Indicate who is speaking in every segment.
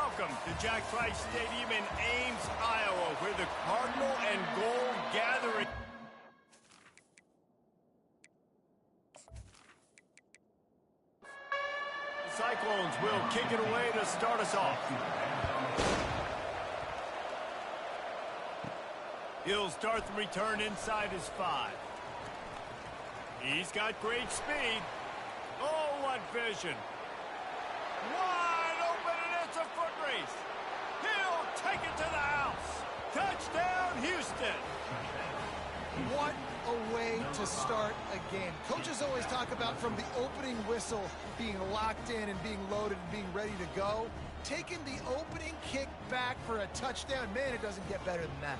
Speaker 1: Welcome to Jack Trice Stadium in Ames, Iowa, where the Cardinal and Gold gathering. The Cyclones will kick it away to start us off. He'll start the return inside his 5. He's got great speed. Oh, what vision. Wide open, and it's a foot race. He'll take it to the house. Touchdown, Houston.
Speaker 2: What a way to start a game. Coaches always talk about from the opening whistle being locked in and being loaded and being ready to go. Taking the opening kick back for a touchdown, man, it doesn't get better than that.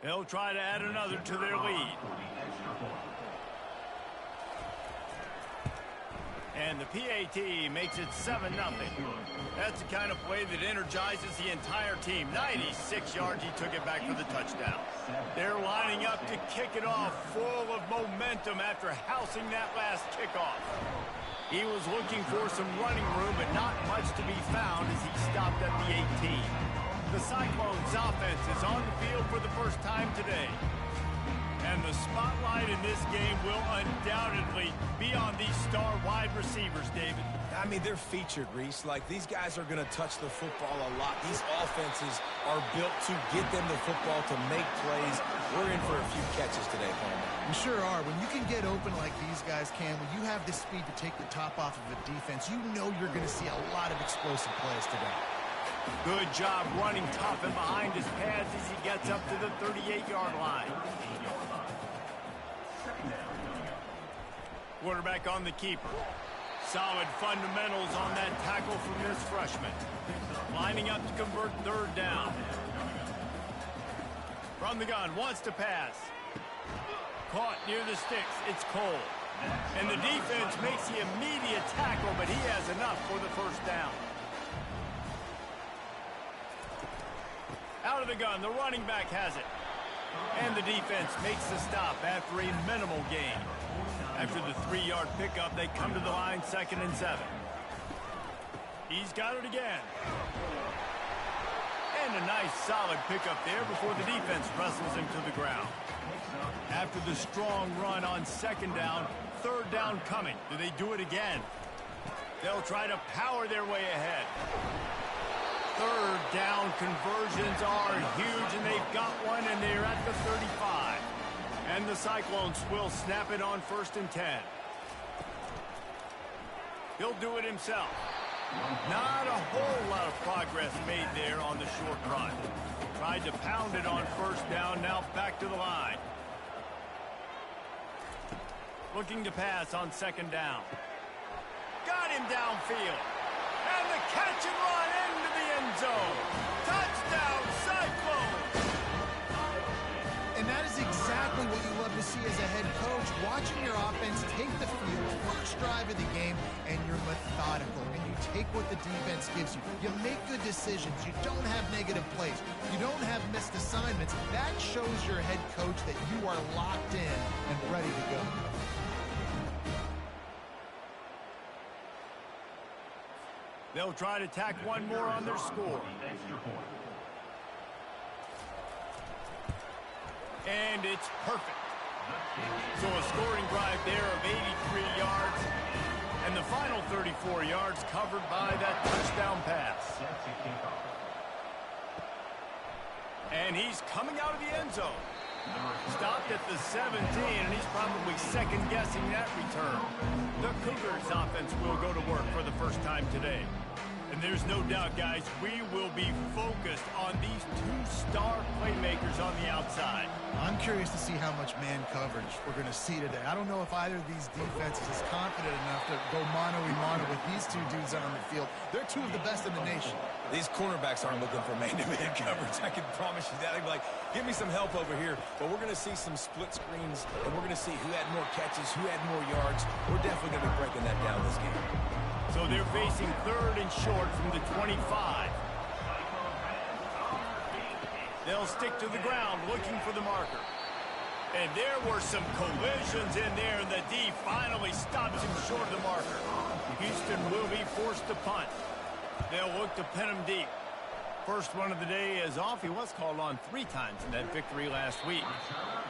Speaker 1: They'll try to add another to their lead. And the PAT makes it 7-0. That's the kind of play that energizes the entire team. 96 yards, he took it back for the touchdown. They're lining up to kick it off, full of momentum after housing that last kickoff. He was looking for some running room, but not much to be found as he stopped at the 18. The Cyclones offense is on the field for the first time today. And the spotlight in this game will undoubtedly be on these star wide receivers, David.
Speaker 3: I mean, they're featured, Reese. Like, these guys are going to touch the football a lot. These offenses are built to get them the football, to make plays. We're in for a few catches today, Palmer.
Speaker 2: You sure are. When you can get open like these guys can, when you have the speed to take the top off of a defense, you know you're going to see a lot of explosive plays today.
Speaker 1: Good job running tough and behind his pads as he gets up to the 38-yard line. Quarterback on the keeper. Solid fundamentals on that tackle from this freshman. Lining up to convert third down. From the gun, wants to pass. Caught near the sticks. It's Cole. And the defense makes the immediate tackle, but he has enough for the first down. Out of the gun, the running back has it. And the defense makes the stop after a minimal gain. After the 3-yard pickup, they come to the line 2nd and 7. He's got it again. And a nice solid pickup there before the defense wrestles him to the ground. After the strong run on 2nd down, 3rd down coming. Do they do it again? They'll try to power their way ahead. 3rd down conversions are huge, and they've got one, and they're at the 35. And the Cyclones will snap it on 1st and 10. He'll do it himself. Not a whole lot of progress made there on the short run. Tried to pound it on 1st down, now back to the line. Looking to pass on 2nd down. Got him downfield. And the catch and run into the end zone. Touchdown, Cyclones!
Speaker 2: And that is exactly what you love to see as a head coach. Watching your offense take the field, first drive of the game, and you're methodical. And you take what the defense gives you. You make good decisions. You don't have negative plays. You don't have missed assignments. That shows your head coach that you are locked in and ready to go.
Speaker 1: They'll try to tack one more on their score. And it's perfect. So a scoring drive there of 83 yards. And the final 34 yards covered by that touchdown pass. And he's coming out of the end zone. Stopped at the 17, and he's probably second-guessing that return. The Cougars' offense will go to work for the first time today. And there's no doubt, guys, we will be focused on these 2 star playmakers on the outside.
Speaker 2: I'm curious to see how much man coverage we're going to see today. I don't know if either of these defenses is confident enough to go mano-a-mano with these 2 dudes on the field. They're 2 of the best in the nation.
Speaker 3: These cornerbacks aren't looking for man-to-man coverage. I can promise you that. They'd be like, give me some help over here. But we're going to see some split screens, and we're going to see who had more catches, who had more yards. We're definitely going to be breaking that down this game.
Speaker 1: So they're facing 3rd and short from the 25. They'll stick to the ground looking for the marker. And there were some collisions in there, and the D finally stops him short of the marker. Houston will be forced to punt. They'll look to pin him deep. First one of the day is off. He was called on 3 times in that victory last week.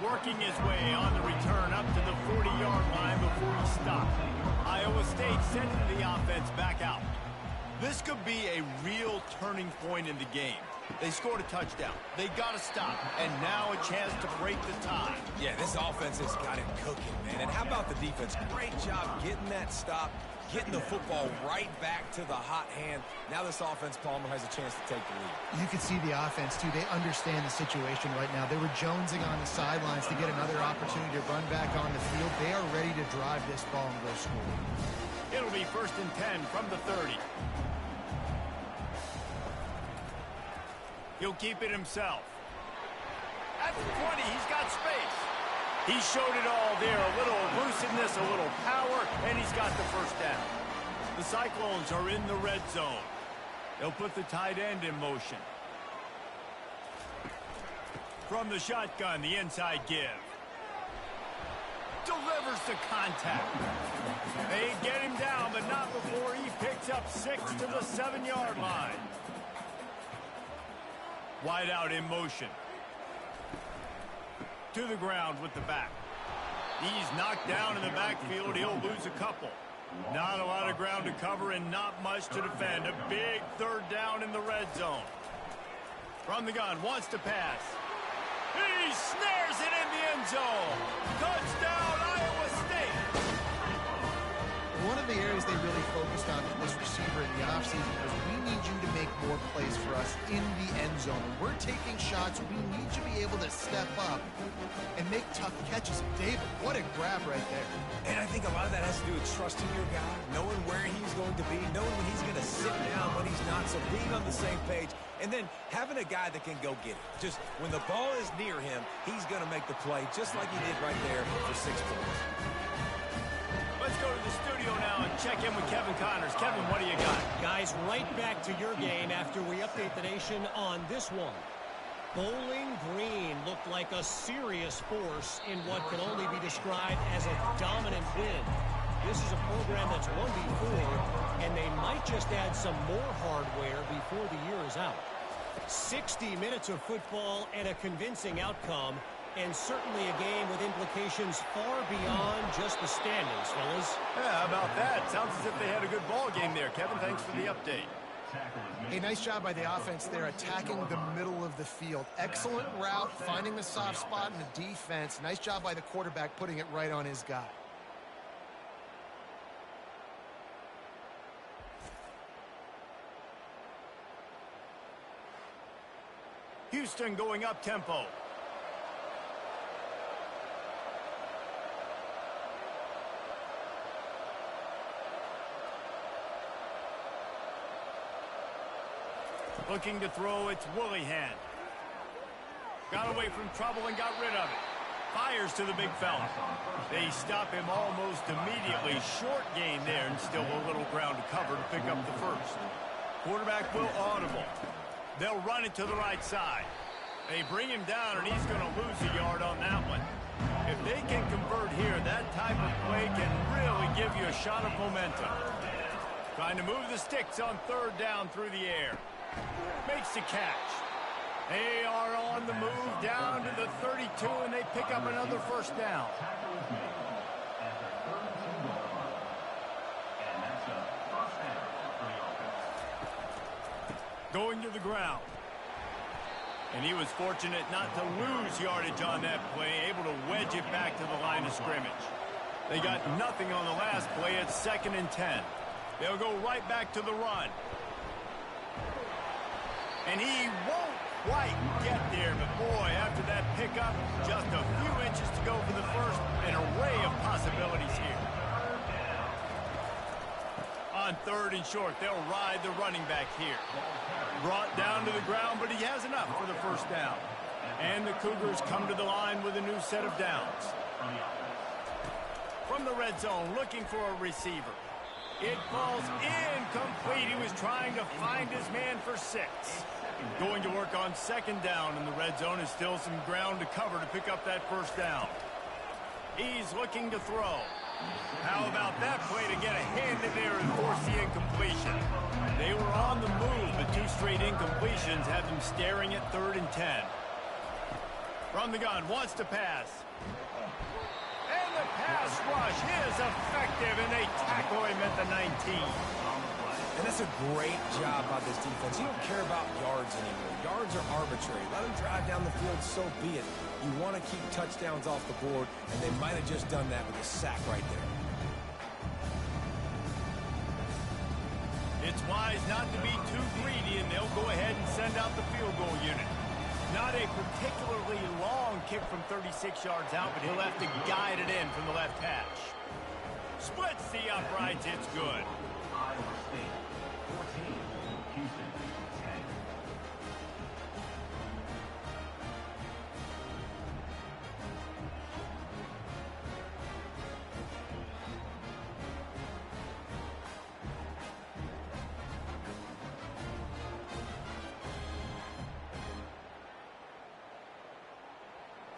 Speaker 1: Working his way on the return up to the 40-yard line before he stopped. Iowa State sending the offense back out. This could be a real turning point in the game. They scored a touchdown. They got to stop. And now a chance to break the tie.
Speaker 3: Yeah, this offense has got it cooking, man. And how about the defense? Great job getting that stop, getting the football right back to the hot hand. Now this offense, Palmer, has a chance to take the lead.
Speaker 2: You can see the offense, too. They understand the situation right now. They were jonesing on the sidelines to get another opportunity to run back on the field. They are ready to drive this ball and go score.
Speaker 1: It'll be 1st and 10 from the 30. He'll keep it himself. At the 20, he's got space. He showed it all there. A little elusiveness, a little power, and he's got the first down. The Cyclones are in the red zone. They'll put the tight end in motion. From the shotgun, the inside give. Delivers the contact. They get him down, but not before he picks up 6 to the 7-yard line. Wide out in motion. To the ground with the back. He's knocked down in the backfield. He'll lose a couple. Not a lot of ground to cover and not much to defend. A big 3rd down in the red zone. From the gun, wants to pass. He snares it in the end zone. Touchdown, Iowa State.
Speaker 2: One of the areas they really focused on with this receiver in the offseason was we need you to make more plays for us in the end zone. When we're taking shots, we need you to be able to step up and make tough catches. David, what a grab right there.
Speaker 3: And I think a lot of that has to do with trusting your guy, knowing where he's going to be, knowing when he's going to sit down, when he's not, so being on the same page, and then having a guy that can go get it. Just when the ball is near him, he's going to make the play, just like he did right there for 6 points.
Speaker 1: Let's go to the studio now and check in with Kevin Connors. Kevin, what do you got?
Speaker 4: Guys, right back to your game after we update the nation on this one. Bowling Green looked like a serious force in what can only be described as a dominant win. This is a program that's won before, and they might just add some more hardware before the year is out. 60 minutes of football and a convincing outcome, and certainly a game with implications far beyond just the standings, fellas.
Speaker 1: Yeah, how about that? Sounds as if they had a good ball game there. Kevin, thanks for the update.
Speaker 2: Hey, nice job by the offense there attacking the middle of the field. Excellent route, finding the soft spot in the defense. Nice job by the quarterback putting it right on his guy.
Speaker 1: Houston going up tempo. Looking to throw, it's Willihan. Got away from trouble and got rid of it. Fires to the big fella. They stop him almost immediately. Short gain there and still a little ground to cover to pick up the first. Quarterback will audible. They'll run it to the right side. They bring him down and he's going to lose a yard on that one. If they can convert here, that type of play can really give you a shot of momentum. Trying to move the sticks on 3rd down through the air. Makes the catch. They are on the move down to the 32, and they pick up another first down. Going to the ground. And he was fortunate not to lose yardage on that play, able to wedge it back to the line of scrimmage. They got nothing on the last play. It's 2nd and 10. They'll go right back to the run. And he won't quite get there, but boy, after that pickup, just a few inches to go for the first. An array of possibilities here. On 3rd and short, they'll ride the running back here. Brought down to the ground, but he has enough for the first down. And the Cougars come to the line with a new set of downs. From the red zone, looking for a receiver. It falls incomplete. He was He's trying to find his man for 6. Going to work on second down in the red zone. Is still some ground to cover to pick up that first down. He's looking to throw. How about that play to get a hand in there and force the incompletion? They were on the move, but 2 straight incompletions have them staring at 3rd and 10. From the gun, wants to pass. And the pass rush is effective, and they tackle him at the 19.
Speaker 3: And that's a great job by this defense. You don't care about yards anymore. Yards are arbitrary. Let them drive down the field, so be it. You want to keep touchdowns off the board, and they might have just done that with a sack right there.
Speaker 1: It's wise not to be too greedy, and they'll go ahead and send out the field goal unit. Not a particularly long kick from 36 yards out, but he'll have to guide it in from the left hash. Splits the uprights. It's good.
Speaker 5: Iowa State, 14, Houston, 10.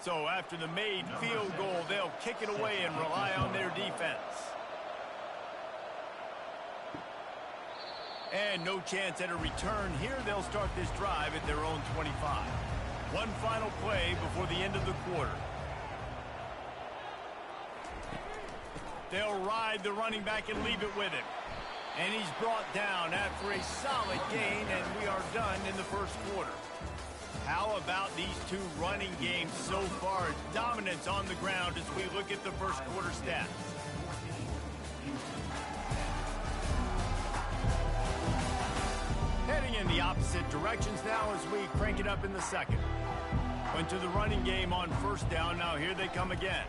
Speaker 1: So after the made field goal, they'll kick it away and rely on their defense. And no chance at a return here. They'll start this drive at their own 25. One final play before the end of the quarter. They'll ride the running back and leave it with him. And he's brought down after a solid gain, and we are done in the first quarter. How about these 2 running games so far? Dominance on the ground as we look at the first quarter stats. Heading in the opposite directions now as we crank it up in the second. Went to the running game on first down. Now here they come again.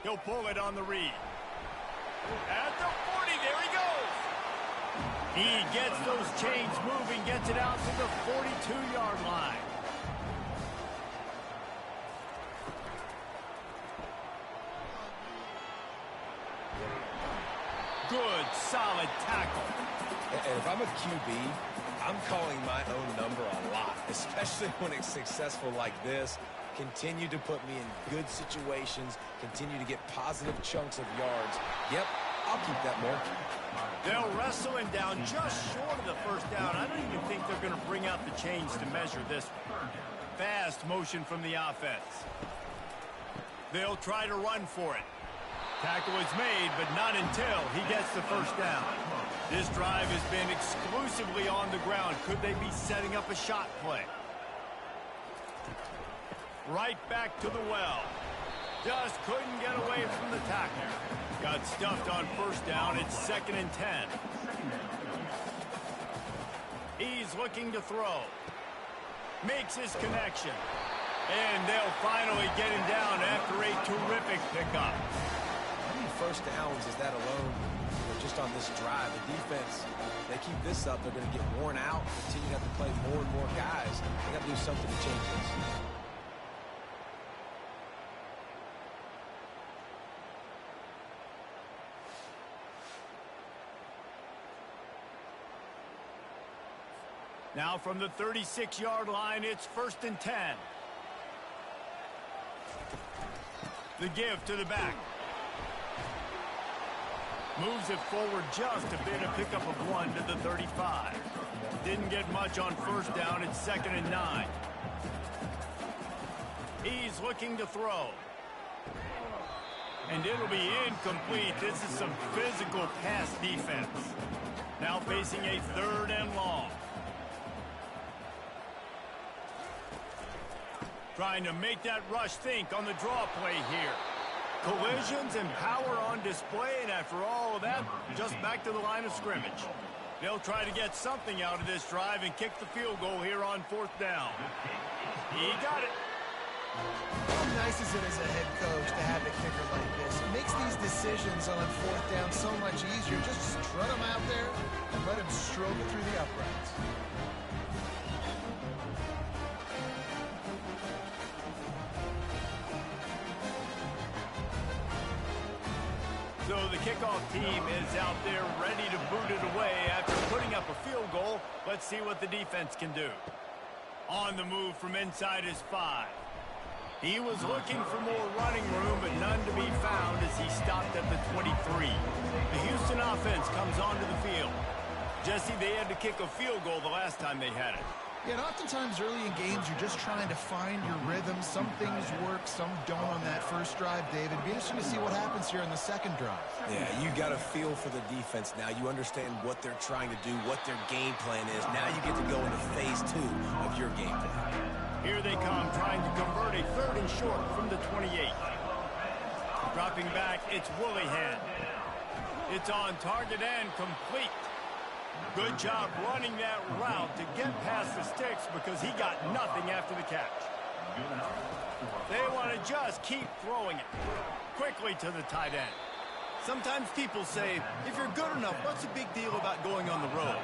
Speaker 1: He'll pull it on the read. At the 40, there he goes. He gets those chains moving, gets it out to the 42-yard line. Good, solid tackle.
Speaker 3: And if I'm a QB, I'm calling my own number a lot, especially when it's successful like this. Continue to put me in good situations, continue to get positive chunks of yards. Yep, I'll keep that more.
Speaker 1: They'll wrestle him down just short of the first down. I don't even think they're going to bring out the chains to measure this one. Fast motion from the offense. They'll try to run for it. Tackle is made, but not until he gets the first down. This drive has been exclusively on the ground. Could they be setting up a shot play? Right back to the well. Just couldn't get away from the tackle. Got stuffed on first down. It's 2nd and 10. He's looking to throw. Makes his connection. And they'll finally get him down after a terrific pickup.
Speaker 3: How many first downs is that alone? Just on this drive, the defense, they keep this up, they're going to get worn out, continue to have to play more and more guys. They got to do something to change this.
Speaker 1: Now from the 36-yard line, it's 1st and 10. The give to the back. Moves it forward just a bit, a pickup of 1 to the 35. Didn't get much on first down. It's 2nd and 9. He's looking to throw. And it'll be incomplete. This is some physical pass defense. Now facing a 3rd and long. Trying to make that rush think on the draw play here. Collisions and power on display, and after all of that, just back to the line of scrimmage. They'll try to get something out of this drive and kick the field goal here on 4th down. He got it.
Speaker 2: How nice is it as a head coach to have a kicker like this? It makes these decisions on 4th down so much easier. Just strut him out there and let him stroke it through the uprights.
Speaker 1: So the kickoff team is out there ready to boot it away after putting up a Let's see what the defense can do. On the move from inside his 5. He was looking for more running room, but none to be found as he stopped at the 23. The Houston offense comes onto the field. Jesse, they had to kick a field goal the last time they had it.
Speaker 2: Yeah, and oftentimes early in games, you're just trying to find your rhythm. Some things work, some don't on that first drive, David. It'd be interesting to see what happens here in the second drive.
Speaker 3: Yeah, you got a feel for the defense now. You understand what they're trying to do, what their game plan is. Now you get to go into phase 2 of your game plan.
Speaker 1: Here they come, trying to convert a 3rd and short from the 28. Dropping back, it's Willihan. It's on target and complete. Good job running that route to get past the sticks because he got nothing after the catch. They want to just keep throwing it quickly to the tight end. Sometimes people say, if you're good enough, what's the big deal about going on the road?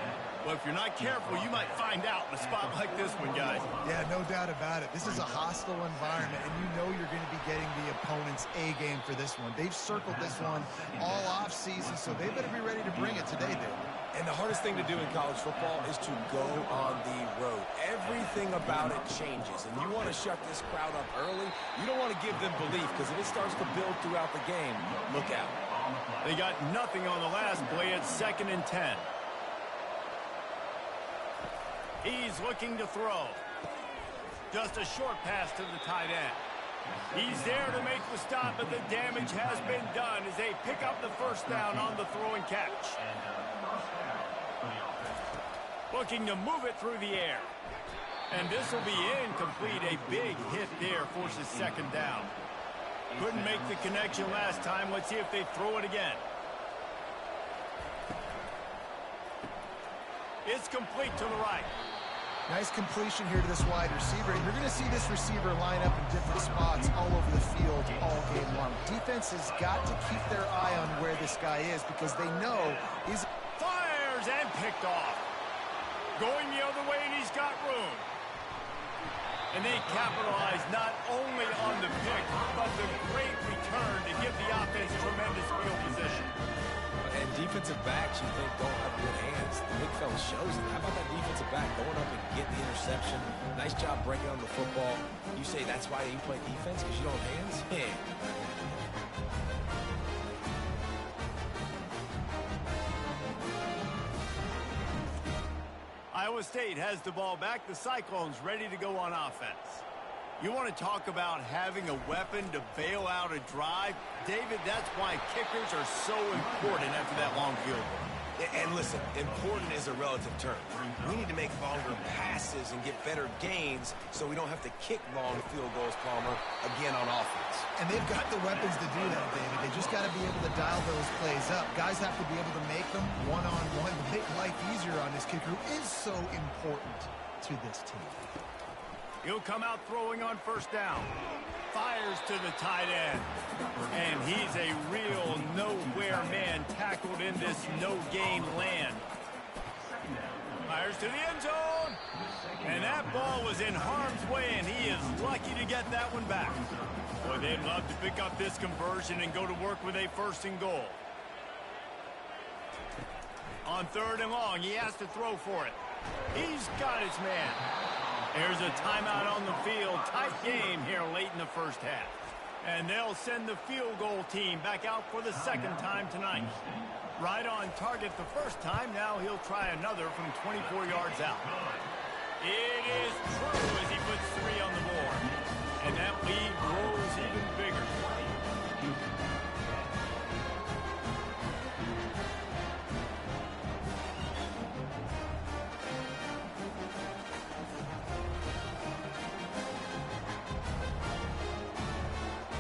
Speaker 1: Well, if you're not careful, you might find out in a spot like this one, guys.
Speaker 2: Yeah, no doubt about it. This is a hostile environment, and you know you're going to be getting the opponent's A game for this one. They've circled this one all off season, so they better be ready to bring it today, Dave.
Speaker 3: And the hardest thing to do in college football is to go on the road. Everything about it changes, and you want to shut this crowd up early. You don't want to give them belief, because if it starts to build throughout the game, look out.
Speaker 1: They got nothing on the last play. It's 2nd and 10. He's looking to throw. Just a short pass to the tight end. He's there to make the stop, but the damage has been done as they pick up the first down on the throw and catch. Looking to move it through the air. And this will be incomplete. A big hit there forces 2nd down. Couldn't make the connection last time. Let's see if they throw it again. It's complete to the right.
Speaker 2: Nice completion here to this wide receiver. And you're going to see this receiver line up in different spots all over the field all game long. Defense has got to keep their eye on where this guy is because they know he's...
Speaker 1: Fires and picked off. Going the other way, and he's got room. And they capitalize not only on the pick, but the great return to give the offense tremendous field position.
Speaker 3: And defensive backs, you think, don't have good hands. The big fella shows it. How about that defensive back going up and getting the interception? Nice job breaking on the football. You say that's why you play defense, because you don't have hands? Hey.
Speaker 1: Iowa State has the ball back. The Cyclones ready to go on offense. You want to talk about having a weapon to bail out a drive? David, that's why kickers are so important after that long field goal.
Speaker 3: And listen, important is a relative term. We need to make longer passes and get better gains so we don't have to kick long field goals, Palmer, again on offense.
Speaker 2: And they've got the weapons to do that, David. They just got to be able to dial those plays up. Guys have to be able to make them one-on-one to make life easier on this kicker who is so important to this team.
Speaker 1: He'll come out throwing on 1st down. Fires to the tight end. And he's a real nowhere man tackled in this no-gain land. Fires to the end zone. And that ball was in harm's way, and he is lucky to get that one back. Boy, they'd love to pick up this conversion and go to work with a 1st and goal. On 3rd and long, he has to throw for it. He's got his man. There's a timeout on the field. Tight game here late in the first half. And they'll send the field goal team back out for the 2nd time tonight. Right on target the first time. Now he'll try another from 24 yards out. It is true as he puts 3 on the board. And that lead grows even bigger.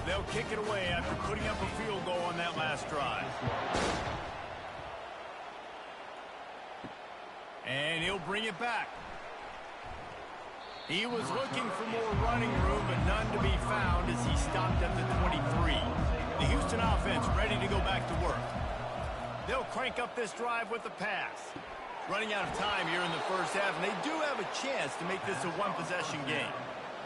Speaker 1: They'll kick it away after putting up a field goal on that last drive. And he'll bring it back. He was looking for more running room, but none to be found as he stopped at the 23. The Houston offense ready to go back to work. They'll crank up this drive with the pass. Running out of time here in the first half, and they do have a chance to make this a one-possession game.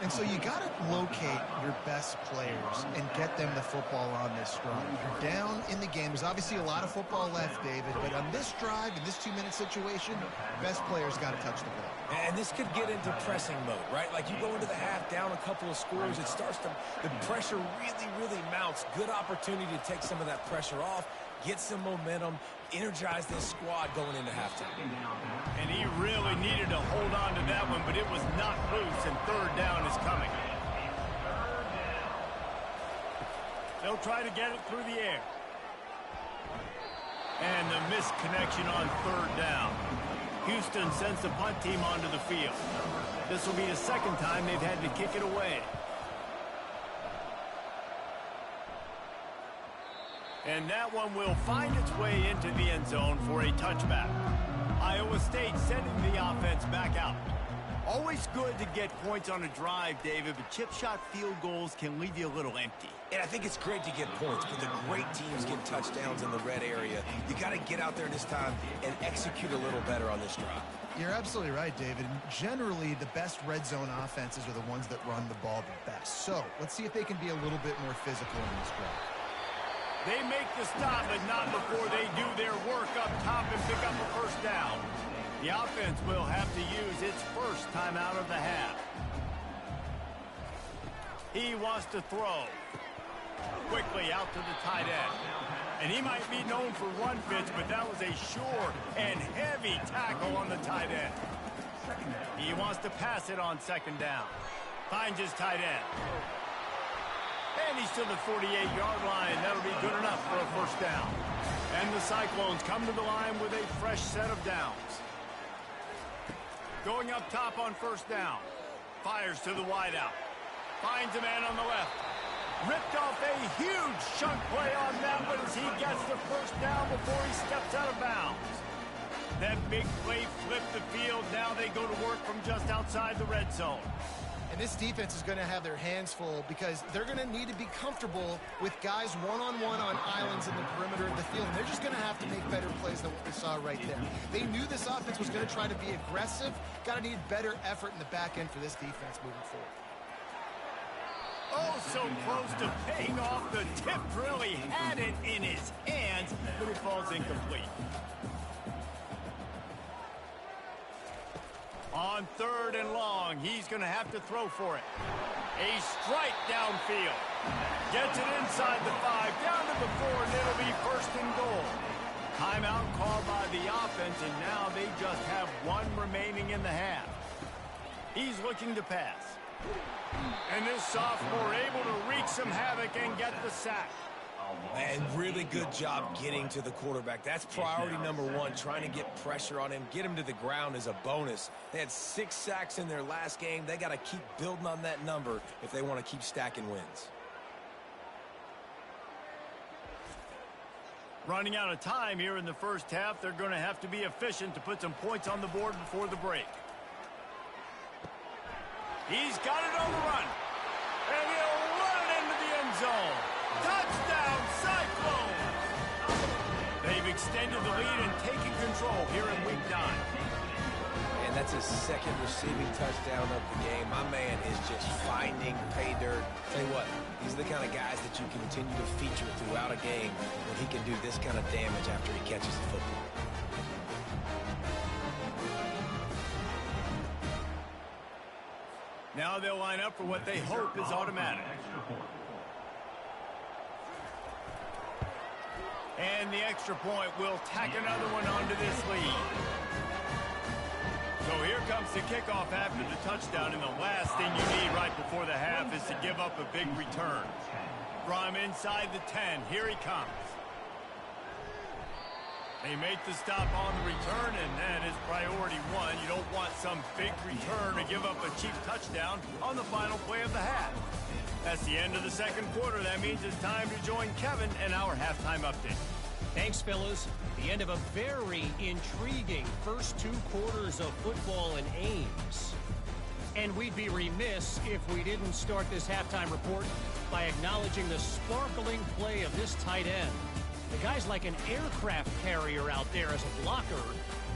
Speaker 2: And so you got to locate your best players and get them the football on this drive. You're down in the game. There's obviously a lot of football left, David, but on this drive, in this 2-minute situation, best players got to touch the ball.
Speaker 3: And this could get into pressing mode, right? Like you go into the half down a couple of scores, it starts to, the pressure really mounts. Good opportunity to take some of that pressure off, get some momentum, energize this squad going into halftime.
Speaker 1: And he really needed to hold on to that one, but it was not loose, and third down is coming. They'll try to get it through the air. And the missed connection on third down. Houston sends the punt team onto the field. This will be the second time they've had to kick it away. And that one will find its way into the end zone for a touchback. Iowa State sending the offense back out. Always good to get points on a drive, David, but chip shot field goals can leave you a little empty.
Speaker 3: And I think it's great to get points, but the great teams get touchdowns in the red area. You got to get out there this time and execute a little better on this drive.
Speaker 2: You're absolutely right, David. Generally, the best red zone offenses are the ones that run the ball the best. So let's see if they can be a little bit more physical in this drive.
Speaker 1: They make the stop, but not before they do their work up top and pick up a first down. The offense will have to use its first timeout of the half. He wants to throw. Quickly out to the tight end. And he might be known for run fits, but that was a sure and heavy tackle on the tight end. He wants to pass it on second down. Finds his tight end. And he's to the 48-yard line. That'll be good enough for a first down. And the Cyclones come to the line with a fresh set of downs. Going up top on first down. Fires to the wideout. Finds a man on the left. Ripped off a huge chunk play on that one as he gets the first down before he steps out of bounds. That big play flipped the field. Now they go to work from just outside the red zone.
Speaker 2: And this defense is going to have their hands full because they're going to need to be comfortable with guys one-on-one on islands in the perimeter of the field. And they're just going to have to make better plays than what we saw right there. They knew this offense was going to try to be aggressive. Got to need better effort in the back end for this defense moving forward.
Speaker 1: Oh, so close to paying off. The tip really had it in his hands, but it falls incomplete. On third and long, he's going to have to throw for it. A strike downfield. Gets it inside the 5, down to the 4, and it'll be first and goal. Timeout called by the offense, and now they just have one remaining in the half. He's looking to pass. And this sophomore able to wreak some havoc and get the sack.
Speaker 3: And really good job getting to the quarterback. That's priority number one, trying to get pressure on him. Get him to the ground is a bonus. They had 6 sacks in their last game. They got to keep building on that number if they want to keep stacking wins.
Speaker 1: Running out of time here in the first half. They're going to have to be efficient to put some points on the board before the break. He's got it on the run. And he'll run it into the end zone. Touchdown, Cyclone! They've extended the lead and taken control here in Week 9.
Speaker 3: And that's his second receiving touchdown of the game. My man is just finding pay dirt. Tell you what, these are the kind of guys that you continue to feature throughout a game when he can do this kind of damage after he catches the football.
Speaker 1: Now they'll line up for what they hope is automatic. And the extra point will tack another one onto this lead. So here comes the kickoff after the touchdown, and the last thing you need right before the half is to give up a big return. From inside the 10, here he comes. They make the stop on the return, and that is priority one. You don't want some big return to give up a cheap touchdown on the final play of the half. That's the end of the second quarter. That means it's time to join Kevin and our halftime update.
Speaker 4: Thanks, fellas. The end of a very intriguing first 2 quarters of football in Ames. And we'd be remiss if we didn't start this halftime report by acknowledging the sparkling play of this tight end. The guy's like an aircraft carrier out there as a blocker,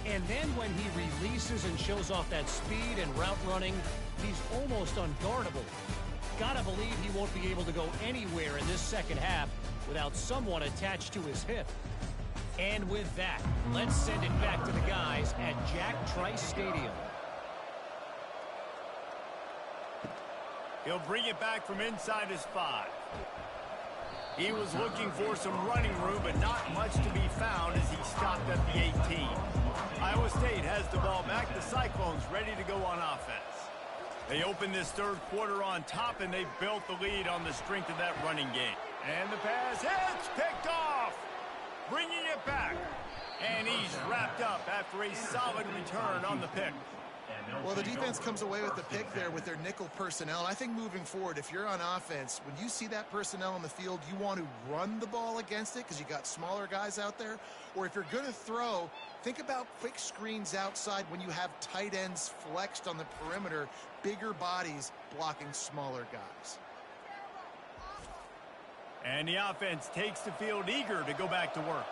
Speaker 4: And then when he releases and shows off that speed and route running, he's almost unguardable. Gotta believe he won't be able to go anywhere in this second half without someone attached to his hip. And with that, let's send it back to the guys at Jack Trice Stadium.
Speaker 1: He'll bring it back from inside his 5. He was looking for some running room, but not much to be found as he stopped at the 18. Iowa State has the ball back. The Cyclones ready to go on offense. They open this third quarter on top, and they've built the lead on the strength of that running game. And the pass, it's picked off. Bringing it back. And he's wrapped up after a solid return on the pick.
Speaker 2: Well, the defense comes away with the pick there with their nickel personnel. And I think moving forward, if you're on offense, when you see that personnel on the field, you want to run the ball against it because you got smaller guys out there. Or if you're going to throw, think about quick screens outside when you have tight ends flexed on the perimeter, bigger bodies blocking smaller guys.
Speaker 1: And the offense takes the field eager to go back to work.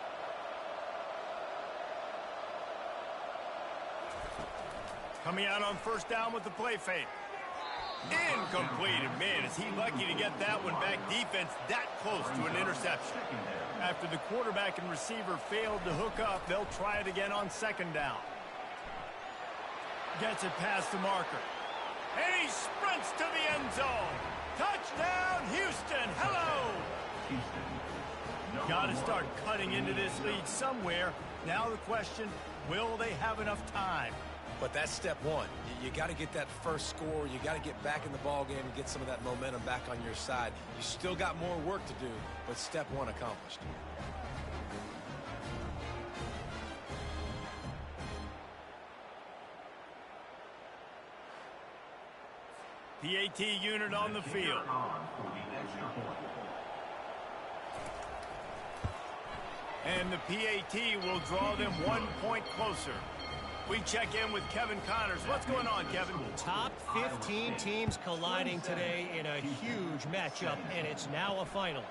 Speaker 1: Coming out on first down with the play fake. Incomplete. Man, is he lucky to get that one back. Defense that close to an interception. After the quarterback and receiver failed to hook up, they'll try it again on second down. Gets it past the marker. And he sprints to the end zone. Touchdown, Houston. Hello. Got to start cutting into this lead somewhere. Now the question, will they have enough time?
Speaker 3: But that's step one. You got to get that first score. You got to get back in the ball game and get some of that momentum back on your side. You still got more work to do, but step one accomplished.
Speaker 1: PAT unit on the field. And the PAT will draw them 1 point closer. We check in with Kevin Connors. What's going on, Kevin?
Speaker 4: Top 15 teams colliding today in a huge matchup, and it's now a final.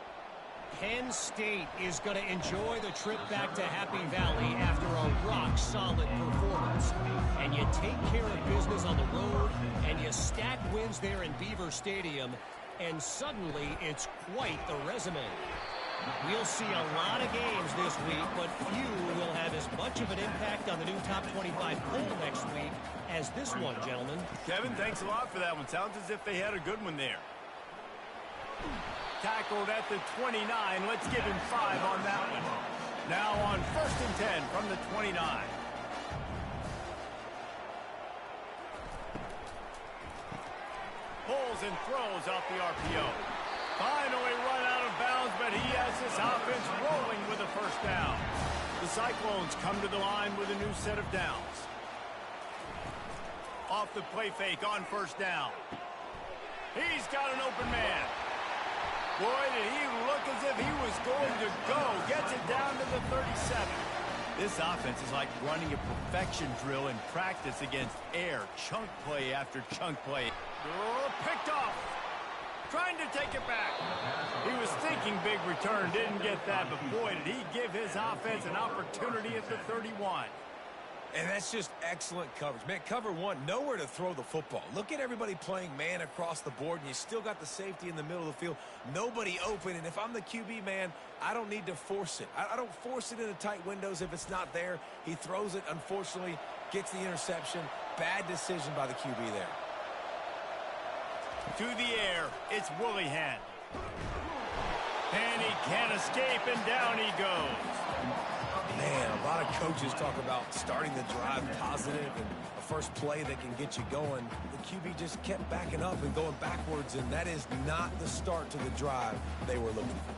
Speaker 4: Penn State is going to enjoy the trip back to Happy Valley after a rock-solid performance. And you take care of business on the road, and you stack wins there in Beaver Stadium, and suddenly it's quite the resume. We'll see a lot of games this week, but few will have as much of an impact on the new top 25 poll next week as this one, gentlemen.
Speaker 1: Kevin, thanks a lot for that one. Sounds as if they had a good one there. Tackled at the 29. Let's give him 5 on that one. Now on 1st and 10 from the 29. Pulls and throws off the RPO. Finally run out of bounds, but he has this offense rolling with a first down. The Cyclones come to the line with a new set of downs. Off the play fake on first down. He's got an open man. Boy, did he look as if he was going to go. Gets it down to the 37. This offense is like running a perfection drill in practice against air. Chunk play after chunk play. Oh, picked off. Trying to take it back. He was thinking big return, didn't get that, but boy, did he give his offense an opportunity at the 31.
Speaker 3: And that's just excellent coverage. Man, cover one, nowhere to throw the football. Look at everybody playing man across the board, and you still got the safety in the middle of the field. Nobody open, and if I'm the QB, man, I don't need to force it. I don't force it into tight windows if it's not there. He throws it, unfortunately, gets the interception. Bad decision by the QB there.
Speaker 1: To the air, it's Willihan. And he can't escape, and down he goes.
Speaker 3: Man, a lot of coaches talk about starting the drive positive and a first play that can get you going. The QB just kept backing up and going backwards, and that is not the start to the drive they were looking for.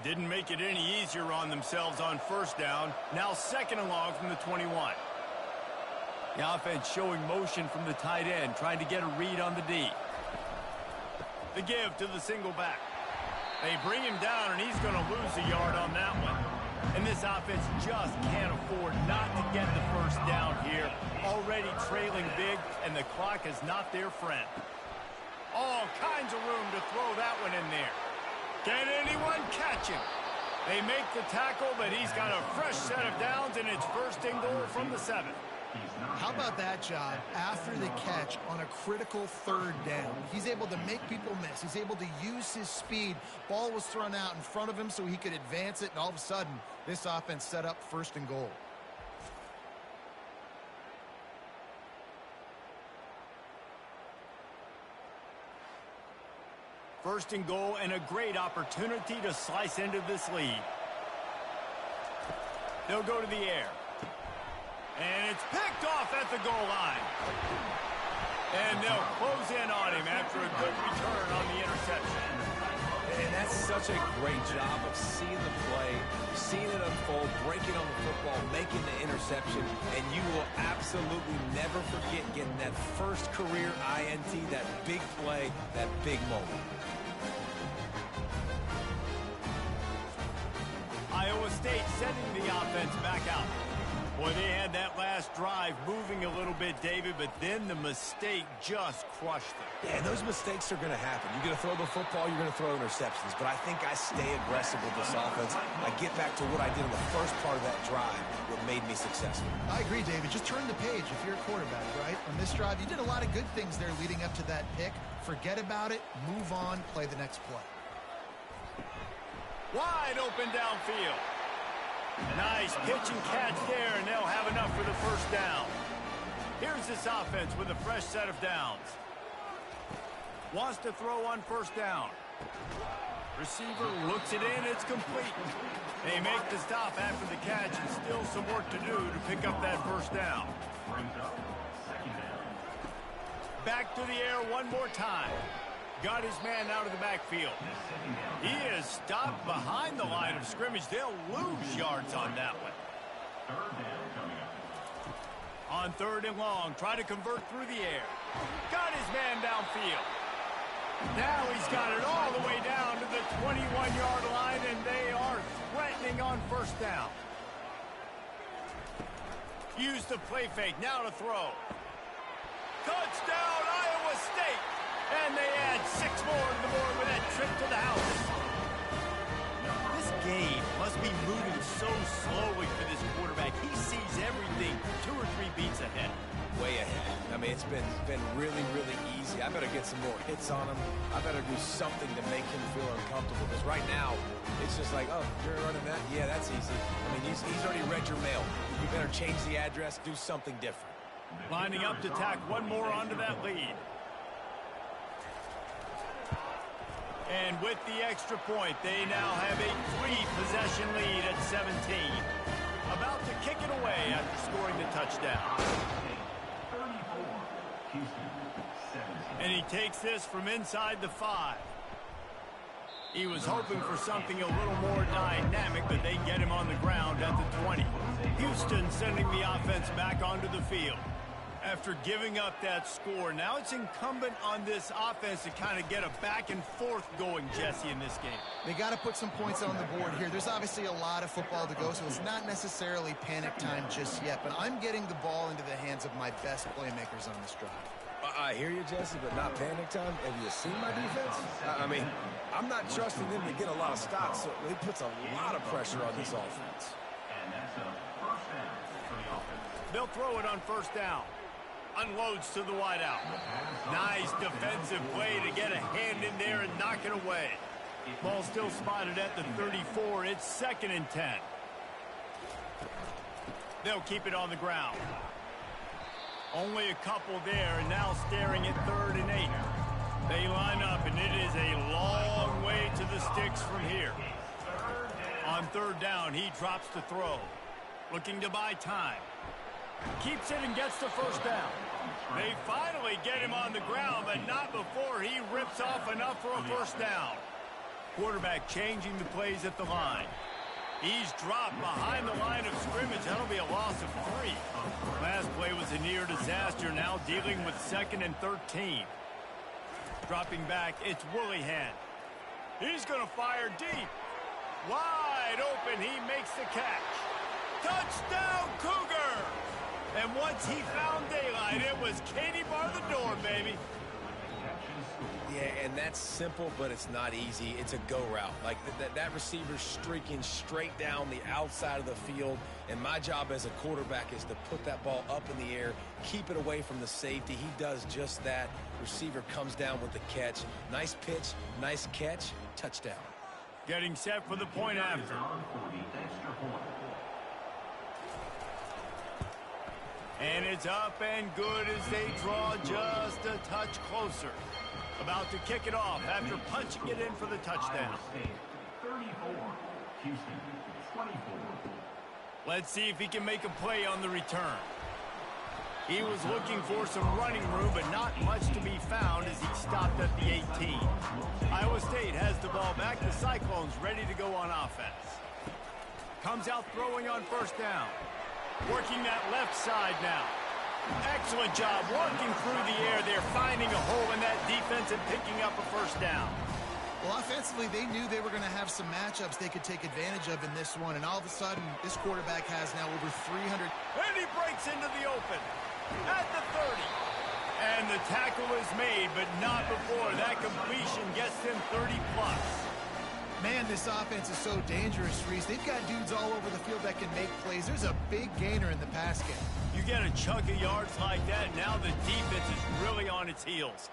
Speaker 1: Didn't make it any easier on themselves on first down. Now second and long from the 21. The offense showing motion from the tight end, trying to get a read on the D. The give to the single back. They bring him down, and he's going to lose a yard on that one. And this offense just can't afford not to get the first down here. Already trailing big, and the clock is not their friend. All kinds of room to throw that one in there. Can anyone catch him? They make the tackle, but he's got a fresh set of downs, and it's first and goal from the 7.
Speaker 2: How about that job after the catch on a critical third down? He's able to make people miss. He's able to use his speed. Ball was thrown out in front of him so he could advance it, and all of a sudden, this offense set up first and goal.
Speaker 1: First and goal, and a great opportunity to slice into this lead. They'll go to the air. And it's picked off at the goal line. And they'll close in on him after a good return on the interception.
Speaker 3: And that's such a great job of seeing the play, seeing it unfold, breaking on the football, making the interception, and you will absolutely never forget getting that first career INT, that big play, that big moment.
Speaker 1: Iowa State sending the offense back out. Boy, they had that last drive moving a little bit, David, but then the mistake just crushed them.
Speaker 3: Yeah, and those mistakes are going to happen. You're going to throw the football, you're going to throw interceptions. But I think I stay aggressive with this offense. I get back to what I did in the first part of that drive, what made me successful.
Speaker 2: I agree, David. Just turn the page if you're a quarterback, right? On this drive, you did a lot of good things there leading up to that pick. Forget about it, move on, play the next play.
Speaker 1: Wide open downfield. Nice pitch and catch there, and they'll have enough for the first down. Here's this offense with a fresh set of downs. Wants to throw on first down. Receiver looks it in, it's complete. They make the stop after the catch, and still some work to do to pick up that first down. Back to the air one more time. Got his man out of the backfield. He is stopped behind the line of scrimmage. They'll lose yards on that one. On third and long, try to convert through the air. Got his man downfield. Now he's got it all the way down to the 21-yard line, and they are threatening on first down. Use the play fake, now to throw. Touchdown, Iowa State! And they add 6 more to the board with that trip to the house. This game must be moving so slowly for this quarterback. He sees everything 2 or 3 beats ahead.
Speaker 3: Way ahead. I mean, it's been really, really easy. I better get some more hits on him. I better do something to make him feel uncomfortable. Because right now, it's just like, oh, you're running that? Yeah, that's easy. I mean, he's already read your mail. You better change the address, do something different.
Speaker 1: Lining up to tack one more onto that lead. And with the extra point, they now have a 3-possession lead at 17. About to kick it away after scoring the touchdown. And he takes this from inside the 5. He was hoping for something a little more dynamic, but they get him on the ground at the 20. Houston sending the offense back onto the field. After giving up that score, now it's incumbent on this offense to kind of get a back and forth going, Jesse, in this game.
Speaker 2: They got to put some points on the board here. There's obviously a lot of football to go, so it's not necessarily panic time just yet, but I'm getting the ball into the hands of my best playmakers on this drive.
Speaker 3: I hear you, Jesse, but not panic time. Have you seen my defense? I mean, I'm not trusting them to get a lot of stops, so it puts a lot of pressure on this offense.
Speaker 5: And that's a first down for the offense.
Speaker 1: They'll throw it on first down. Unloads to the wideout. Nice defensive play to get a hand in there and knock it away. Ball still spotted at the 34. It's 2nd and 10. They'll keep it on the ground. Only a couple there, and now staring at 3rd and 8. They line up, and it is a long way to the sticks from here. On 3rd down, he drops the throw. Looking to buy time. Keeps it and gets the first down. They finally get him on the ground, but not before he rips off enough for a first down. Quarterback changing the plays at the line. He's dropped behind the line of scrimmage. That'll be a loss of 3. Last play was a near disaster, now dealing with 2nd and 13. Dropping back, it's Willihan. He's going to fire deep. Wide open, he makes the catch. Touchdown, Cougar! And once he found daylight, it was Katie bar the door, baby.
Speaker 3: Yeah, and that's simple, but it's not easy. It's a go route. Like that receiver's streaking straight down the outside of the field, and my job as a quarterback is to put that ball up in the air, keep it away from the safety. He does just that. Receiver comes down with the catch. Nice pitch, nice catch, touchdown.
Speaker 1: Getting set for the point after. And it's up and good as they draw just a touch closer. About to kick it off after punching it in for the touchdown.
Speaker 5: 34, Houston 24.
Speaker 1: Let's see if he can make a play on the return. He was looking for some running room, but not much to be found as he stopped at the 18. Iowa State has the ball back. The Cyclones ready to go on offense. Comes out throwing on first down. Working that left side now. Excellent job working through the air. They're finding a hole in that defense and picking up a first down.
Speaker 2: Well, offensively, they knew they were going to have some matchups they could take advantage of in this one, and all of a sudden, this quarterback has now over 300.
Speaker 1: And he breaks into the open at the 30. And the tackle is made, but not before. That completion gets them 30-plus.
Speaker 2: Man, this offense is so dangerous, Reese. They've got dudes all over the field that can make plays. There's a big gainer in the pass game.
Speaker 1: You get a chunk of yards like that, now the defense is really on its heels.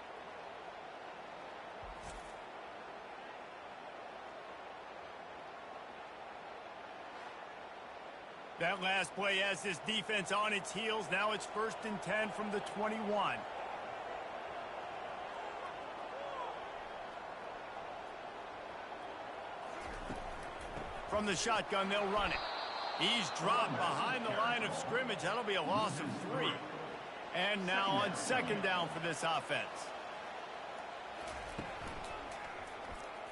Speaker 1: That last play has this defense on its heels. Now it's 1st and 10 from the 21. From the shotgun, they'll run it. He's dropped behind the line of scrimmage. That'll be a loss of 3. And now on 2nd down for this offense.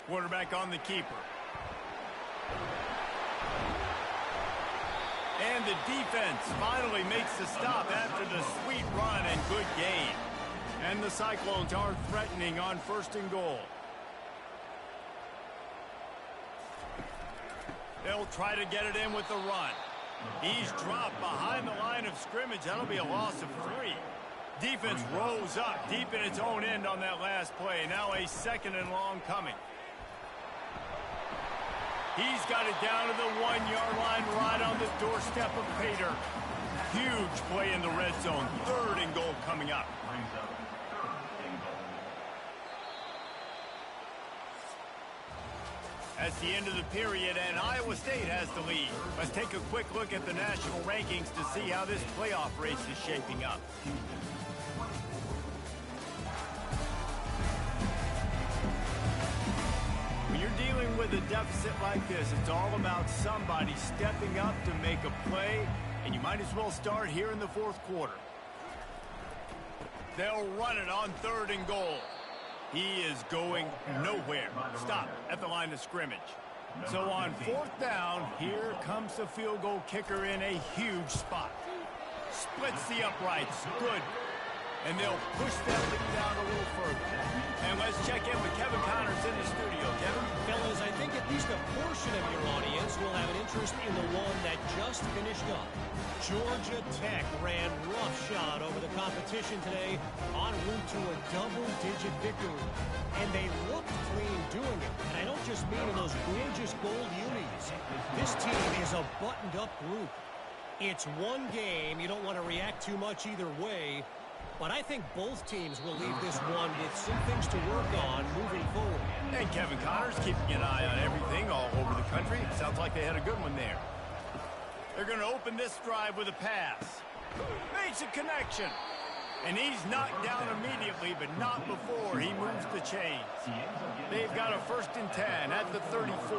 Speaker 1: Quarterback on the keeper. And the defense finally makes the stop after the sweet run and good gain. And the Cyclones are threatening on 1st and goal. They'll try to get it in with the run. He's dropped behind the line of scrimmage. That'll be a loss of 3. Defense rose up deep in its own end on that last play. Now a 2nd and long coming. He's got it down to the 1-yard line right on the doorstep of Pater. Huge play in the red zone. 3rd and goal coming up. That's the end of the period, and Iowa State has the lead. Let's take a quick look at the national rankings to see how this playoff race is shaping up. When you're dealing with a deficit like this, it's all about somebody stepping up to make a play, and you might as well start here in the 4th quarter. They'll run it on 3rd and goal. He is going nowhere. Stop at the line of scrimmage. So on 4th down, here comes the field goal kicker in a huge spot. Splits the uprights. Good. And they'll push that thing down a little further. And let's check in with Kevin Connors in the studio. Kevin?
Speaker 4: Fellas, I think at least a portion of your audience will have an interest in the one that just finished up. Georgia Tech ran roughshod over the competition today en route to a double-digit victory. And they looked clean doing it. And I don't just mean in those gorgeous gold unis. This team is a buttoned-up group. It's one game. You don't want to react too much either way. But I think both teams will leave this one with some things to work on moving forward.
Speaker 1: And Kevin Connors keeping an eye on everything all over the country. Sounds like they had a good one there. They're going to open this drive with a pass. Makes a connection. And he's knocked down immediately, but not before he moves the chains. They've got a 1st and 10 at the 34.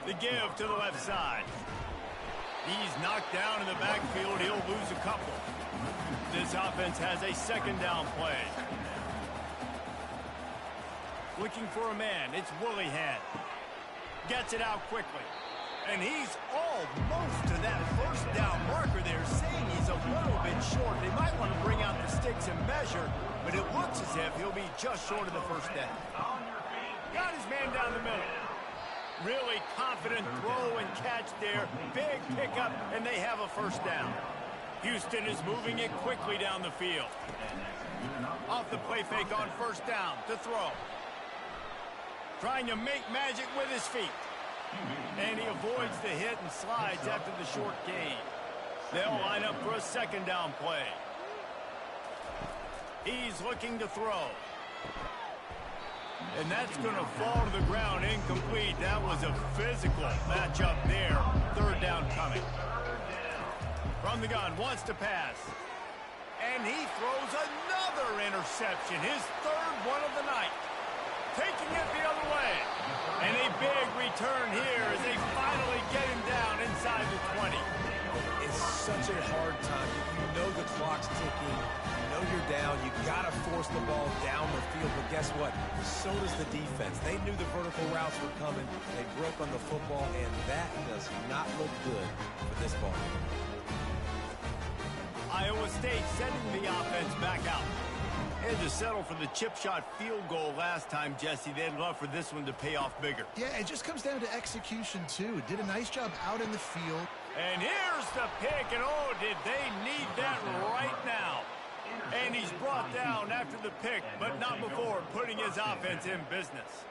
Speaker 1: The give to the left side. He's knocked down in the backfield. He'll lose a couple. This offense has a 2nd down play. Looking for a man. It's Willihan. Gets it out quickly. And he's almost to that 1st down marker there, saying he's a little bit short. They might want to bring out the sticks and measure, but it looks as if he'll be just short of the 1st down. Got his man down the middle. Really confident throw and catch there. Big pickup, and they have a 1st down. Houston is moving it quickly down the field. Off the play fake on first down to throw. Trying to make magic with his feet. And he avoids the hit and slides after the short gain. They'll line up for a second down play. He's looking to throw. And that's going to fall to the ground incomplete. That was a physical matchup there. Third down coming. From the gun, wants to pass. And he throws another interception. His third one of the night. Taking it the other way. And a big return here as they finally get him down inside the 20.
Speaker 3: It's such a hard time. You know the clock's ticking. You know you're down. You got to force the ball down the field. But guess what? So does the defense. They knew the vertical routes were coming. They broke on the football, and that does not look good for this ball game.
Speaker 1: Iowa State sending the offense back out. Had to settle for the chip shot field goal last time, Jesse. They'd love for this one to pay off bigger.
Speaker 2: Yeah, it just comes down to execution, too. Did a nice job out in the field.
Speaker 1: And here's the pick, and oh, did they need that right now. And he's brought down after the pick, but not before putting his offense in business.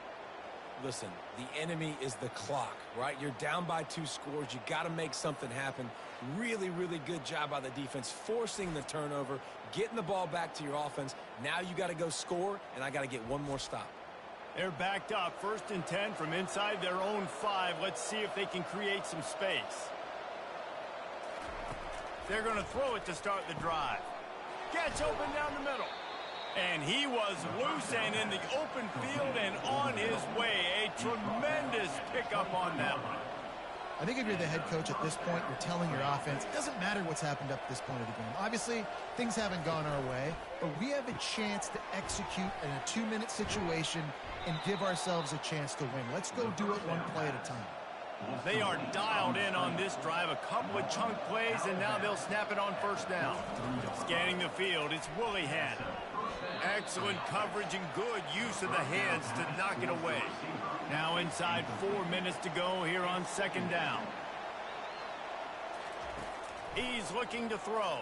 Speaker 3: Listen, the enemy is the clock, right? You're down by 2 scores. You got to make something happen. Really, really good job by the defense, forcing the turnover, getting the ball back to your offense. Now you got to go score, and I got to get one more stop.
Speaker 1: They're backed up, 1st and 10 from inside their own 5. Let's see if they can create some space. They're going to throw it to start the drive. Gets open down the middle. And he was loose and in the open field and on his way. A tremendous pickup on that one.
Speaker 2: I think if you're the head coach at this point, you're telling your offense, it doesn't matter what's happened up to this point of the game. Obviously, things haven't gone our way, but we have a chance to execute in a 2-minute situation and give ourselves a chance to win. Let's go do it one play at a time.
Speaker 1: They are dialed in on this drive. A couple of chunk plays, and now they'll snap it on first down. Scanning the field, it's Willihan. Excellent coverage and good use of the hands to knock it away. Now inside 4 minutes to go here on second down. He's looking to throw.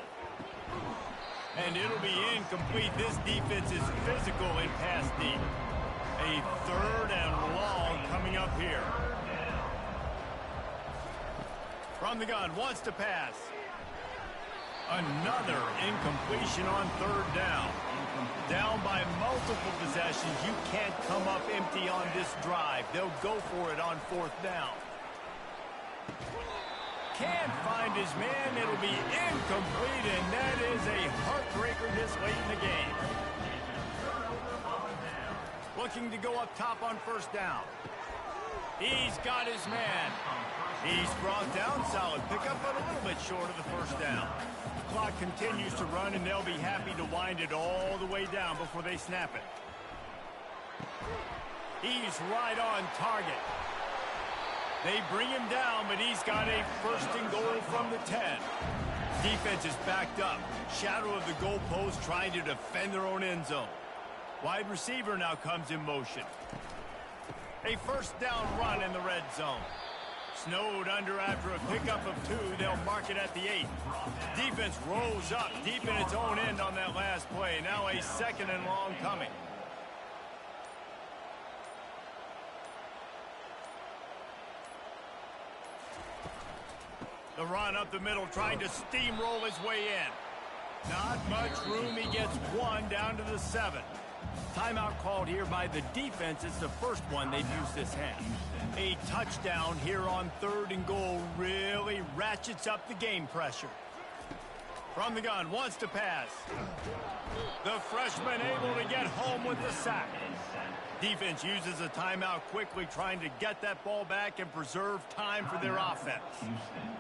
Speaker 1: And it'll be incomplete. This defense is physical in pass deep. A 3rd and long coming up here. From the gun, wants to pass. Another incompletion on 3rd down. Down by multiple possessions. You can't come up empty on this drive. They'll go for it on 4th down. Can't find his man. It'll be incomplete, and that is a heartbreaker this late in the game. Looking to go up top on first down. He's got his man. He's brought down, solid pickup, but a little bit short of the first down. The clock continues to run, and they'll be happy to wind it all the way down before they snap it. He's right on target. They bring him down, but he's got a 1st and goal from the 10. Defense is backed up. Shadow of the goalpost trying to defend their own end zone. Wide receiver now comes in motion. A 1st down run in the red zone. Snowed under after a pickup of 2. They'll mark it at the 8. Defense rolls up deep in its own end on that last play. Now a 2nd and long coming. The run up the middle, trying to steamroll his way in. Not much room. He gets 1 down to the 7. Timeout called here by the defense. It's the first one they've used this half. A touchdown here on 3rd and goal really ratchets up the game pressure. From the gun, wants to pass. The freshman able to get home with the sack. Defense uses a timeout quickly, trying to get that ball back and preserve time for their offense.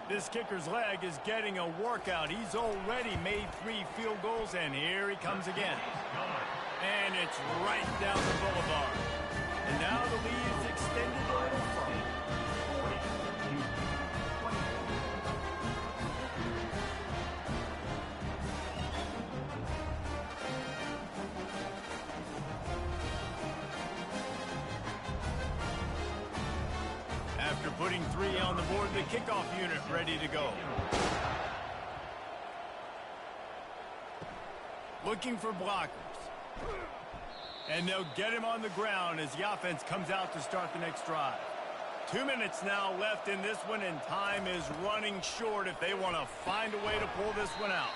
Speaker 1: This kicker's leg is getting a workout. He's already made 3 field goals, and here he comes again. And it's right down the boulevard. And now the lead is extended a little further. After putting 3 on the board, the kickoff unit ready to go. looking for blockers. And they'll get him on the ground as the offense comes out to start the next drive. 2 minutes now left in this one, and time is running short if they want to find a way to pull this one out.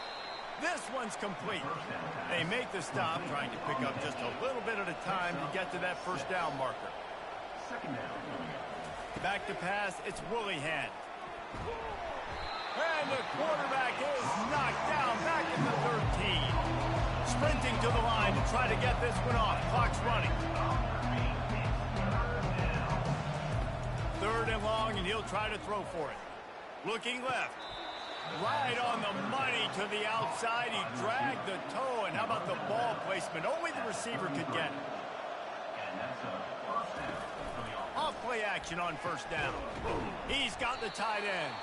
Speaker 1: This one's complete. They make the stop, trying to pick up just a little bit at a time to get to that first down marker. Back to pass, it's Willihan. And the quarterback is knocked down back at the 13. Sprinting to the line to try to get this one off. Clock's running. 3rd and long, and he'll try to throw for it. Looking left. Right on the money to the outside. He dragged the toe, and how about the ball placement? Only the receiver could get it. Off play action on first down. He's got the tight end.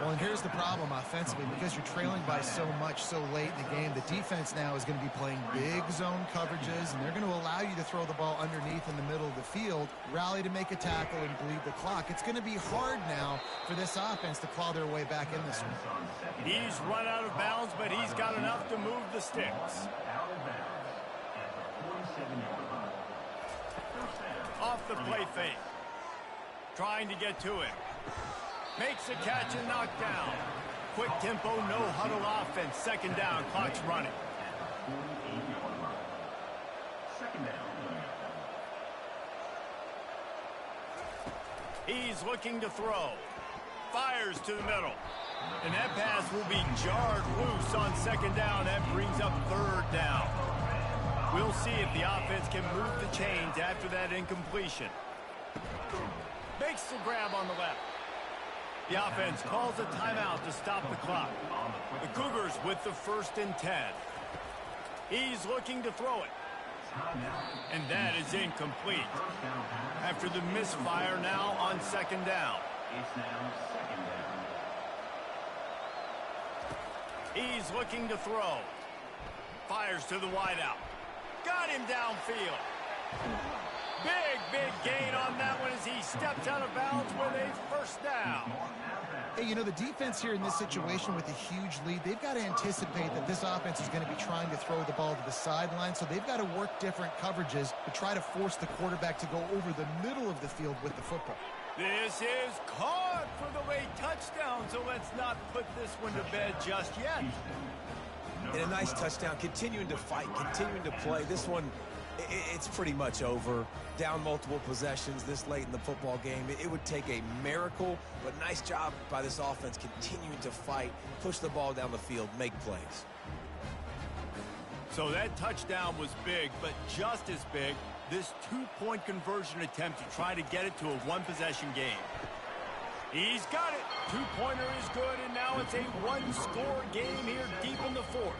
Speaker 2: Well, and here's the problem offensively. Because you're trailing by so much so late in the game, the defense now is going to be playing big zone coverages, and they're going to allow you to throw the ball underneath in the middle of the field, rally to make a tackle, and bleed the clock. It's going to be hard now for this offense to claw their way back in this one.
Speaker 1: He's run out of bounds, but he's got enough to move the sticks. Off the play fake. Trying to get to it. Makes a catch and knocked down. Quick tempo, no huddle offense. 2nd down, clock's running. He's looking to throw. Fires to the middle. And that pass will be jarred loose on 2nd down. That brings up 3rd down. We'll see if the offense can move the chains after that incompletion. Makes the grab on the left. The offense calls a timeout to stop the clock. The Cougars with the 1st and 10. He's looking to throw it. And that is incomplete. After the misfire now on 2nd down. He's looking to throw. Fires to the wideout. Got him downfield. Big gain on that one as he steps out of bounds with a 1st down.
Speaker 2: Hey, you know, the defense here in this situation with a huge lead, they've got to anticipate that this offense is going to be trying to throw the ball to the sideline, so they've got to work different coverages to try to force the quarterback to go over the middle of the field with the football.
Speaker 1: This is caught for the late touchdown, so let's not put this one to bed just yet.
Speaker 3: And a nice touchdown, continuing to fight, continuing to play. This one, it's pretty much over. Down multiple possessions this late in the football game. It would take a miracle, but nice job by this offense continuing to fight, push the ball down the field, make plays.
Speaker 1: So that touchdown was big, but just as big, this 2-point conversion attempt to try to get it to a 1-possession game. He's got it. 2-pointer is good, and now it's a 1-score game here deep in the 4th.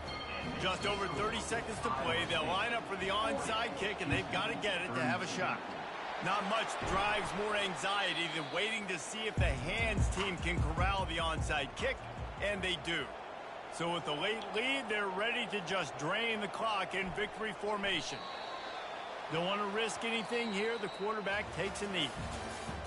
Speaker 1: Just over 30 seconds to play. They'll line up for the onside kick, and they've got to get it to have a shot. Not much drives more anxiety than waiting to see if the hands team can corral the onside kick, and they do. So with the late lead, they're ready to just drain the clock in victory formation. Don't want to risk anything here. The quarterback takes a knee.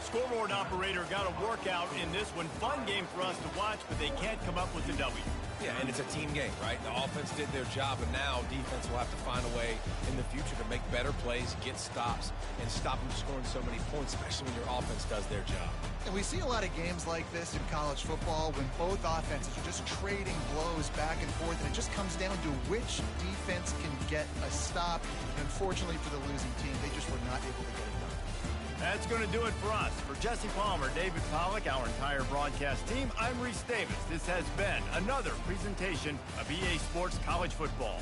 Speaker 1: Scoreboard operator got a workout in this one. Fun game for us to watch, but they can't come up with the W.
Speaker 3: Yeah, and it's a team game, right? The offense did their job, and now defense will have to find a way in the future to make better plays, get stops, and stop them scoring so many points, especially when your offense does their job.
Speaker 2: And we see a lot of games like this in college football when both offenses are just trading blows back and forth, and it just comes down to which defense can get a stop. And unfortunately for the losing team, they just were not able to get it done.
Speaker 1: That's going to do it for us. For Jesse Palmer, David Pollack, our entire broadcast team, I'm Reese Davis. This has been another presentation of EA Sports College Football.